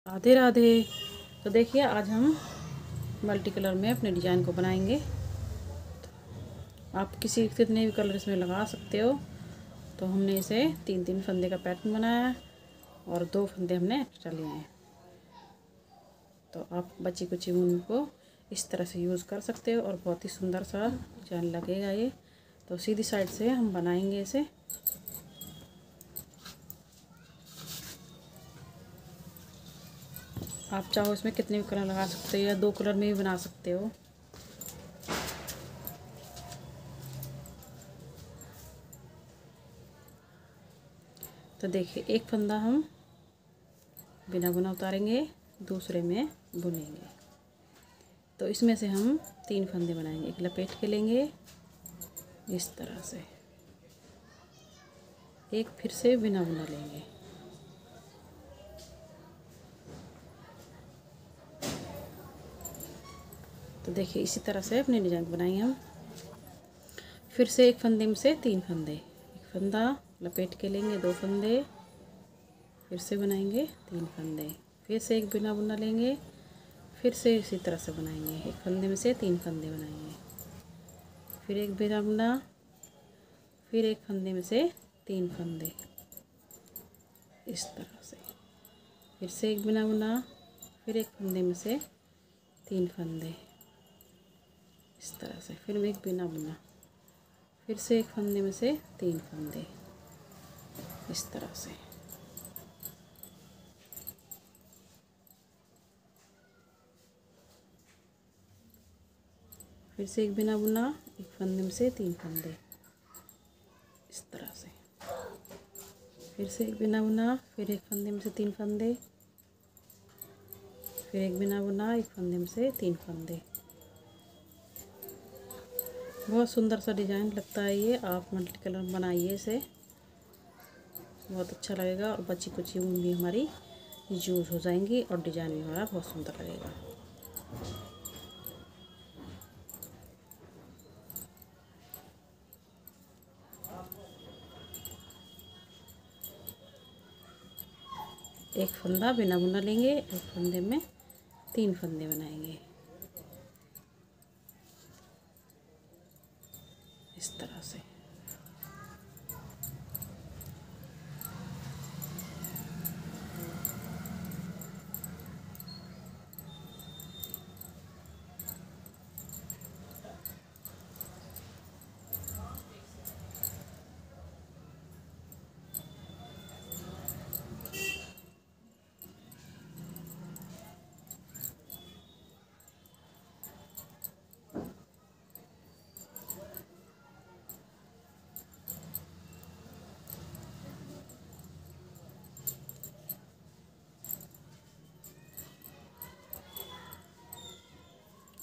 राधे राधे। तो देखिए आज हम मल्टी कलर में अपने डिजाइन को बनाएंगे। आप कितने भी कलर इसमें लगा सकते हो। तो हमने इसे 3-3 फंदे का पैटर्न बनाया और 2 फंदे हमने एक्स्ट्रा लिए हैं। तो आप बची कुची ऊन को इस तरह से यूज़ कर सकते हो और बहुत ही सुंदर सा डिजाइन लगेगा ये। तो सीधी साइड से हम बनाएंगे इसे। आप चाहो इसमें कितने भी कलर लगा सकते हो या 2 कलर में भी बना सकते हो। तो देखिए एक फंदा हम बिना बुना उतारेंगे, दूसरे में बुनेंगे। तो इसमें से हम 3 फंदे बनाएंगे। एक लपेट के लेंगे इस तरह से, एक फिर से बिना बुना लेंगे। तो देखिए इसी तरह से अपने डिजाइन बनाएंगे हम। फिर से एक फंदे में से 3 फंदे, एक फंदा लपेट के लेंगे, 2 फंदे, फिर से बनाएंगे 3 फंदे, फिर से एक बिना बुना लेंगे, फिर से इसी तरह से बनाएंगे। एक फंदे में से 3 फंदे बनाएंगे, फिर एक बिना बुना, फिर एक फंदे में से 3 फंदे इस तरह से, फिर से एक बिना बुना, फिर एक फंदे में से 3 फंदे इस तरह से, फिर एक बिना बुना, फिर से एक फंदे में से 3 फंदे इस तरह से। फिर से एक बिना बुना, एक फंदे में से 3 फंदे इस तरह से, फिर से एक बिना बुना, फिर एक फंदे में से 3 फंदे, फिर एक बिना बुना, एक फंदे में से 3 फंदे। बहुत सुंदर सा डिजाइन लगता है ये। आप मल्टी कलर बनाइए इसे, बहुत अच्छा लगेगा और बची कुची ऊन भी हमारी यूज हो जाएंगी और डिजाइन भी हमारा बहुत सुंदर लगेगा। एक फंदा बिना बुना लेंगे, एक फंदे में 3 फंदे बनाएंगे इस तरह से।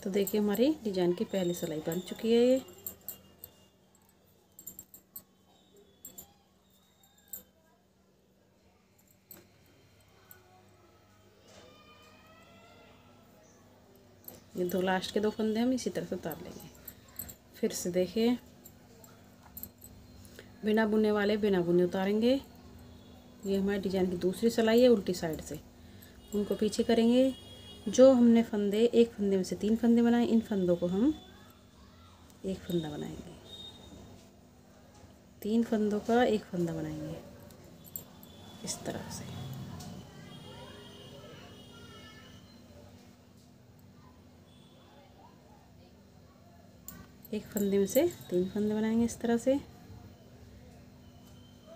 तो देखिए हमारी डिजाइन की पहली सिलाई बन चुकी है ये 2 लास्ट के 2 फंदे हम इसी तरह से उतार लेंगे। फिर से देखिए बिना बुनने वाले बिना बुने उतारेंगे। ये हमारी डिजाइन की दूसरी सिलाई है, उल्टी साइड से उनको पीछे करेंगे। जो हमने फंदे, एक फंदे में से 3 फंदे बनाए, इन फंदों को हम एक फंदा बनाएंगे, 3 फंदों का एक फंदा बनाएंगे इस तरह से। एक फंदे में से 3 फंदे बनाएंगे इस तरह से,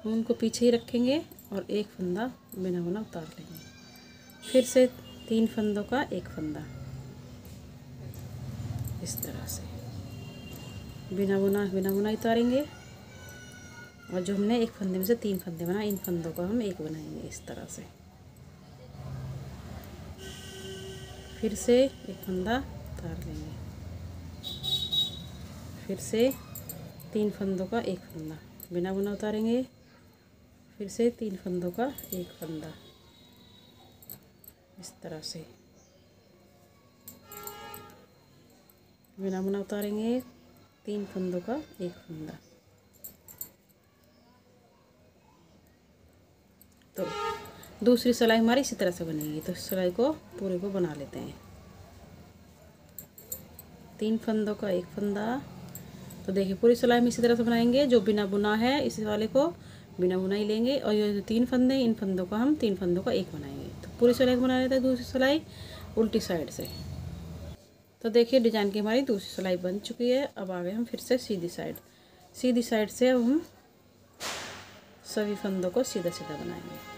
उनको पीछे ही रखेंगे और एक फंदा बिना बुना उतार लेंगे। फिर से 3 फंदों का एक फंदा इस तरह से, बिना बुना उतारेंगे। और जो हमने एक फंदे में से 3 फंदे बनाए, इन फंदों का हम एक बनाएंगे इस तरह से। फिर से एक फंदा उतार लेंगे, फिर से 3 फंदों का एक फंदा बिना बुना उतारेंगे, फिर से 3 फंदों का एक फंदा इस तरह से, बिना बुना उतारेंगे, 3 फंदों का एक फंदा। तो दूसरी सिलाई हमारी इसी तरह से बनेगी। तो सिलाई को पूरे को बना लेते हैं। 3 फंदों का एक फंदा। तो देखिए पूरी सिलाई में इसी तरह से बनाएंगे। जो बिना बुना है इस वाले को बिना बुना ही लेंगे, और ये जो 3 फंदे, इन फंदों का हम 3 फंदों का एक बनाएंगे। तो पूरी सिलाई को बना लेते हैं दूसरी सिलाई उल्टी साइड से। तो देखिए डिजाइन की हमारी दूसरी सिलाई बन चुकी है। अब आ गए हम फिर से सीधी साइड। सीधी साइड से अब हम सभी फंदों को सीधा सीधा बनाएंगे।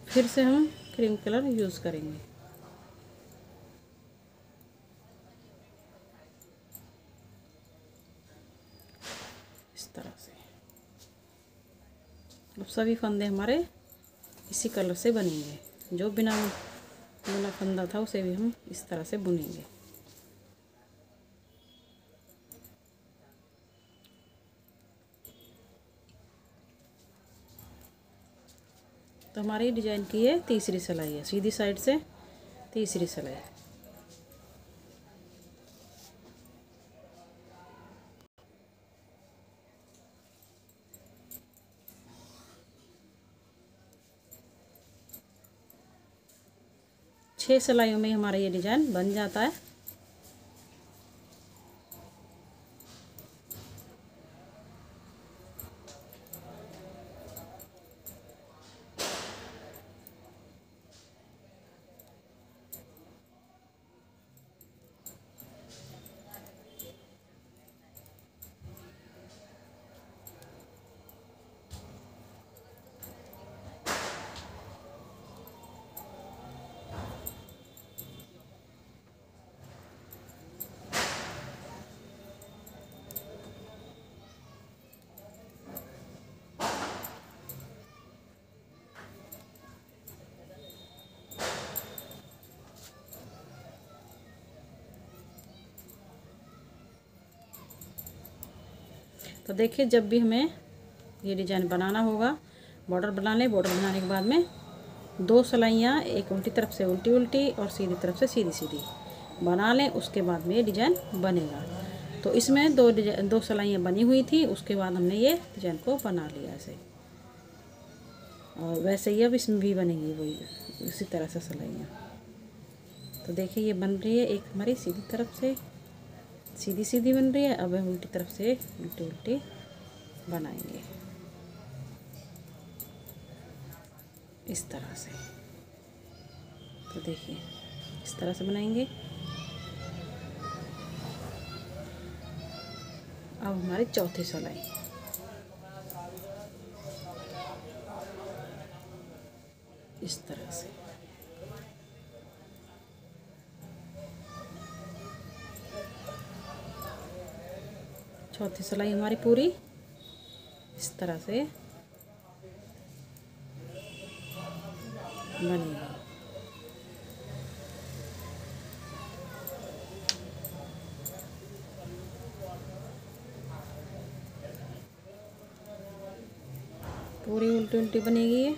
फिर से हम क्रीम कलर यूज़ करेंगे। इस तरह से अब सभी फंदे हमारे इसी कलर से बनेंगे। जो बिना बुना फंदा था उसे भी हम इस तरह से बुनेंगे। तो हमारी डिजाइन की ये तीसरी सिलाई है, सीधी साइड से तीसरी सिलाई। छह सिलाइयों में हमारा ये डिजाइन बन जाता है। तो देखिए जब भी हमें ये डिजाइन बनाना होगा, बॉर्डर बना लें। बॉर्डर बनाने के बाद में 2 सिलाइयाँ, एक उल्टी तरफ से उल्टी उल्टी और सीधी तरफ से सीधी सीधी बना लें। उसके बाद में ये डिजाइन बनेगा। तो इसमें 2 सिलाइयाँ बनी हुई थी, उसके बाद हमने ये डिजाइन को बना लिया ऐसे। और वैसे ही अब इसमें भी बनेगी वही उसी तरह से सिलाइयाँ। तो देखिए ये बन रही है। एक हमारी सीधी तरफ से सीधी सीधी बन रही है। अब हम उल्टी तरफ से उल्टी उल्टी बनाएंगे इस तरह से। तो देखिए इस तरह से बनाएंगे। अब हमारी चौथी सिलाई। इस तरह से चौथी सिलाई हमारी पूरी इस तरह से बनेगी। पूरी उल्टी उल्टी बनेगी ये।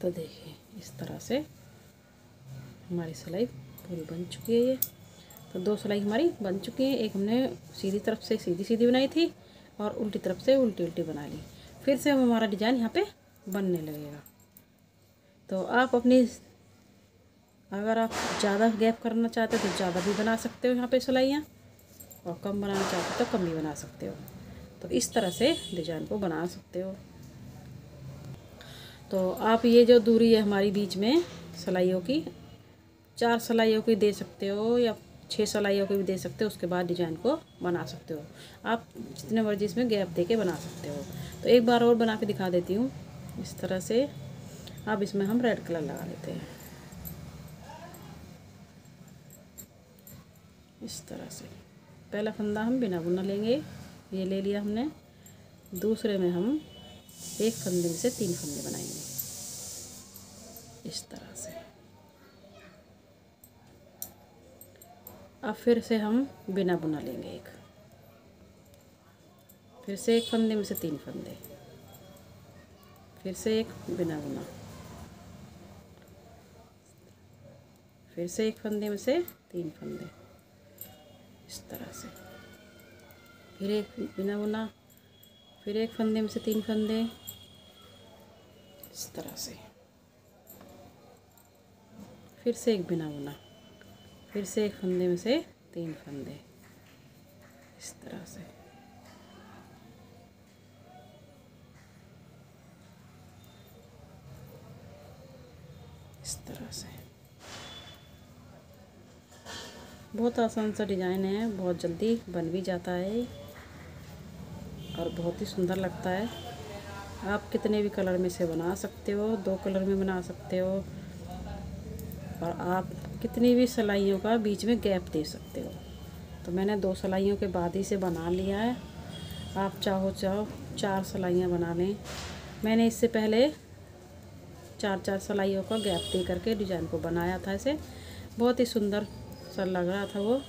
तो देखिए इस तरह से हमारी सिलाई पूरी बन चुकी है ये। तो 2 सिलाई हमारी बन चुकी है। एक हमने सीधी तरफ से सीधी सीधी बनाई थी और उल्टी तरफ से उल्टी उल्टी बना ली। फिर से हम हमारा डिजाइन यहाँ पे बनने लगेगा। तो आप अपनी, अगर आप ज़्यादा गैप करना चाहते हो तो ज़्यादा भी बना सकते हो यहाँ पे सिलाइयाँ, और कम बनाना चाहते हो तो कम भी बना सकते हो। तो इस तरह से डिजाइन को बना सकते हो। तो आप ये जो दूरी है हमारी बीच में सिलाइयों की, 4 सिलाइयों की दे सकते हो या 6 सिलाइयों की भी दे सकते हो। उसके बाद डिजाइन को बना सकते हो। आप जितने मर्जी इसमें गैप दे के बना सकते हो। तो एक बार और बना के दिखा देती हूँ इस तरह से। अब इसमें हम रेड कलर लगा लेते हैं इस तरह से। पहला फंदा हम बिना बुना लेंगे, ये ले लिया हमने। दूसरे में हम एक फंदे में से 3 फंदे बनाएंगे इस तरह से। अब फिर से हम बिना बुना लेंगे एक, फिर से एक फंदे में से 3 फंदे, फिर से एक बिना बुना, फिर से एक फंदे में से 3 फंदे इस तरह से, फिर एक बिना बुना, फिर एक फंदे में से 3 फंदे इस तरह से, फिर से एक बिना बुना, फिर से एक फंदे में से 3 फंदे इस तरह से। इस तरह से बहुत आसान सा डिज़ाइन है, बहुत जल्दी बन भी जाता है और बहुत ही सुंदर लगता है। आप कितने भी कलर में से बना सकते हो, 2 कलर में बना सकते हो, और आप कितनी भी सिलाइयों का बीच में गैप दे सकते हो। तो मैंने 2 सिलाइयों के बाद ही से बना लिया है। आप चाहो 4 सिलाइयाँ बना लें। मैंने इससे पहले 4-4 सिलाइयों का गैप दे करके डिज़ाइन को बनाया था। इसे बहुत ही सुंदर सा लग रहा था वो,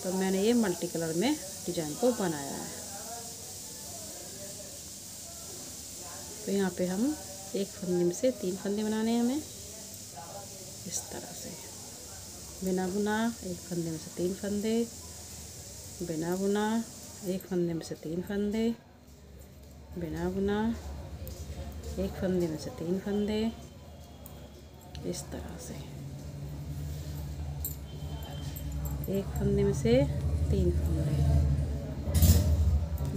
तो मैंने ये मल्टी कलर में डिज़ाइन को बनाया है। तो यहाँ पे हम एक फंदे में से 3 फंदे बनाने हैं हमें इस तरह से। बिना बुना एक फंदे में से 3 फंदे, बिना बुना एक फंदे में से 3 फंदे, बिना बुना एक फंदे में से 3 फंदे इस तरह से, एक फंदे में से 3 फंदे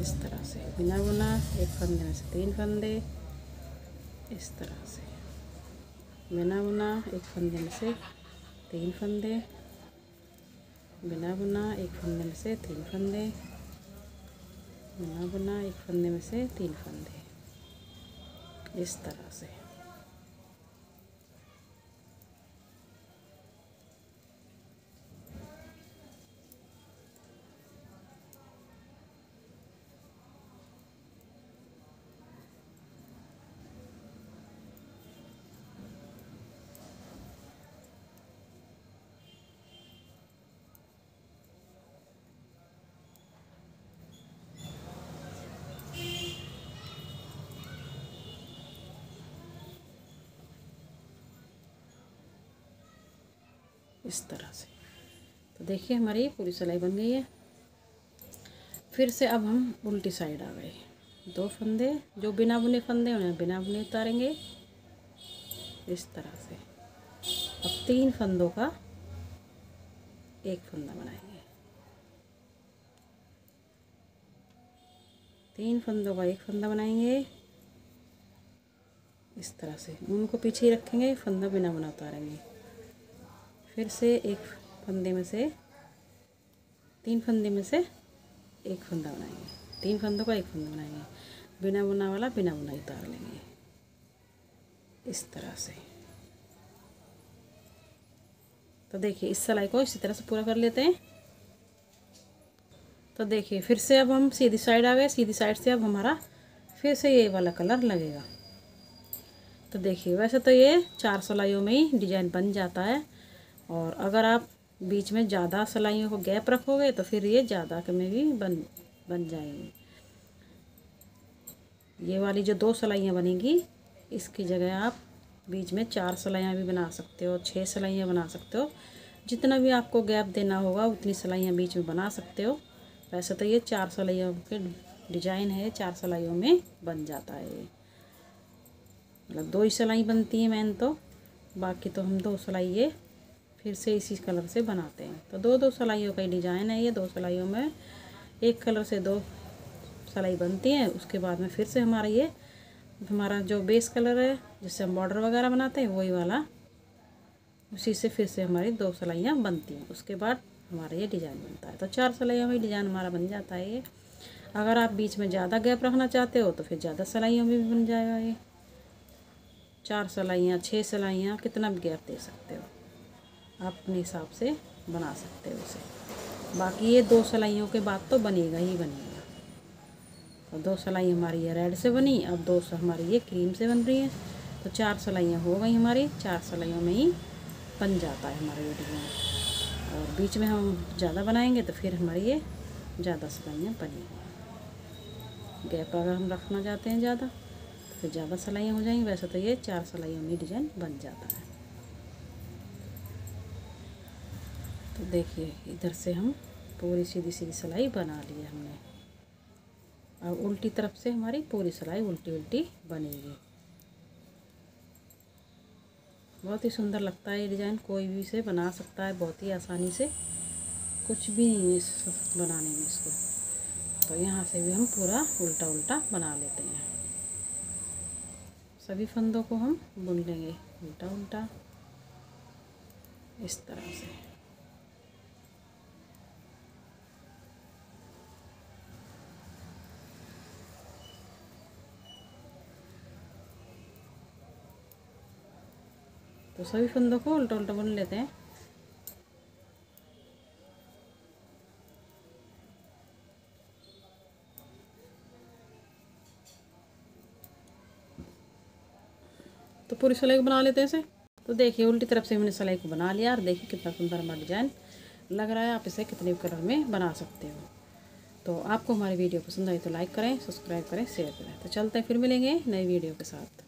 इस तरह से, बिना बुना एक फंदे में से 3 फंदे इस तरह से, बिना बुना एक फंदे में से 3 फंदे, बिना बुना एक फंदे में से 3 फंदे, बिना बुना एक फंदे में से 3 फंदे इस तरह से। इस तरह से तो देखिए हमारी पूरी सिलाई बन गई है। फिर से अब हम उल्टी साइड आ गए। 2 फंदे जो बिना बुने फंदे उन्हें बिना बुने उतारेंगे इस तरह से। अब 3 फंदों का एक फंदा बनाएंगे, 3 फंदों का एक फंदा बनाएंगे इस तरह से। उनको पीछे ही रखेंगे, फंदा बिना बुना उतारेंगे। फिर से एक फंदे में से 3 फंदे में से एक फंदा बनाएंगे, 3 फंदों का एक फंदा बनाएंगे, बिना बुना वाला बिना बुना उतार लेंगे इस तरह से। तो देखिए इस सिलाई को इसी तरह से पूरा कर लेते हैं। तो देखिए फिर से अब हम सीधी साइड आ गए। सीधी साइड से अब हमारा फिर से ये वाला कलर लगेगा। तो देखिए वैसे तो ये 4 सिलाइयों में ही डिजाइन बन जाता है, और अगर आप बीच में ज़्यादा सिलाइयों को गैप रखोगे तो फिर ये ज़्यादा में भी बन जाएंगी। ये वाली जो 2 सिलाइयाँ बनेंगी इसकी जगह आप बीच में 4 सिलाइयाँ भी बना सकते हो, 6 सिलाइयाँ बना सकते हो। जितना भी आपको गैप देना होगा उतनी सिलाइयाँ बीच में बना सकते हो। वैसे तो ये 4 सिलाइयों के डिजाइन है, 4 सिलाइयों में बन जाता है ये। मतलब 2 ही सिलाई बनती है मेन तो, बाकी तो हम 2 सिलाई ये फिर से इसी कलर से बनाते हैं। तो 2-2 सिलाइयों का ही डिजाइन है ये। 2 सिलाइयों में एक कलर से 2 सिलाई बनती है। उसके बाद में फिर से हमारा जो बेस कलर है जिससे हम बॉर्डर वगैरह बनाते हैं वही वाला उसी से फिर से हमारी 2 सिलाइयाँ बनती हैं। उसके बाद हमारा ये डिज़ाइन बनता है। तो 4 सिलाइयों में डिज़ाइन हमारा बन जाता है ये। अगर आप बीच में ज़्यादा गैप रखना चाहते हो तो फिर ज़्यादा सिलाइयों में भी बन जाएगा ये। 4 सिलाइयाँ, 6 सिलाइयाँ, कितना भी गैप दे सकते हो आप, अपने हिसाब से बना सकते हो इसे। बाकी ये 2 सिलाइयों के बाद तो बनेगा ही बनेगा। तो 2 सिलाई हमारी ये रेड से बनी, अब 2 हमारी ये क्रीम से बन रही है। तो 4 सिलाइयाँ हो गई हमारी। 4 सिलाइयों में ही बन जाता है हमारा ये डिज़ाइन। और बीच में हम ज़्यादा बनाएंगे तो फिर हमारी ये ज़्यादा सिलाइयाँ बनेंगी। गैप अगर हम रखना चाहते हैं ज़्यादा तो फिर ज़्यादा सिलाइयाँ हो जाएंगी। वैसे तो ये 4 सिलाइयों में डिज़ाइन बन जाता है। तो देखिए इधर से हम पूरी सीधी सीधी सिलाई बना ली है हमने। अब उल्टी तरफ से हमारी पूरी सिलाई उल्टी उल्टी बनेगी। बहुत ही सुंदर लगता है ये डिज़ाइन। कोई भी इसे बना सकता है बहुत ही आसानी से, कुछ भी नहीं है इस बनाने में इसको। तो यहाँ से भी हम पूरा उल्टा उल्टा बना लेते हैं। सभी फंदों को हम बुन लेंगे उल्टा उल्टा इस तरह से। तो सभी फंदों को उल्टा उल्टा बुन लेते हैं। तो पूरी सिलाई को बना लेते हैं इसे। तो देखिए उल्टी तरफ से हमने सिलाई को बना लिया और देखिए कितना सुंदर हमारा डिज़ाइन लग रहा है। आप इसे कितने भी कलर में बना सकते हो। तो आपको हमारी वीडियो पसंद आई तो लाइक करें, सब्सक्राइब करें, शेयर करें। तो चलते हैं, फिर मिलेंगे नई वीडियो के साथ।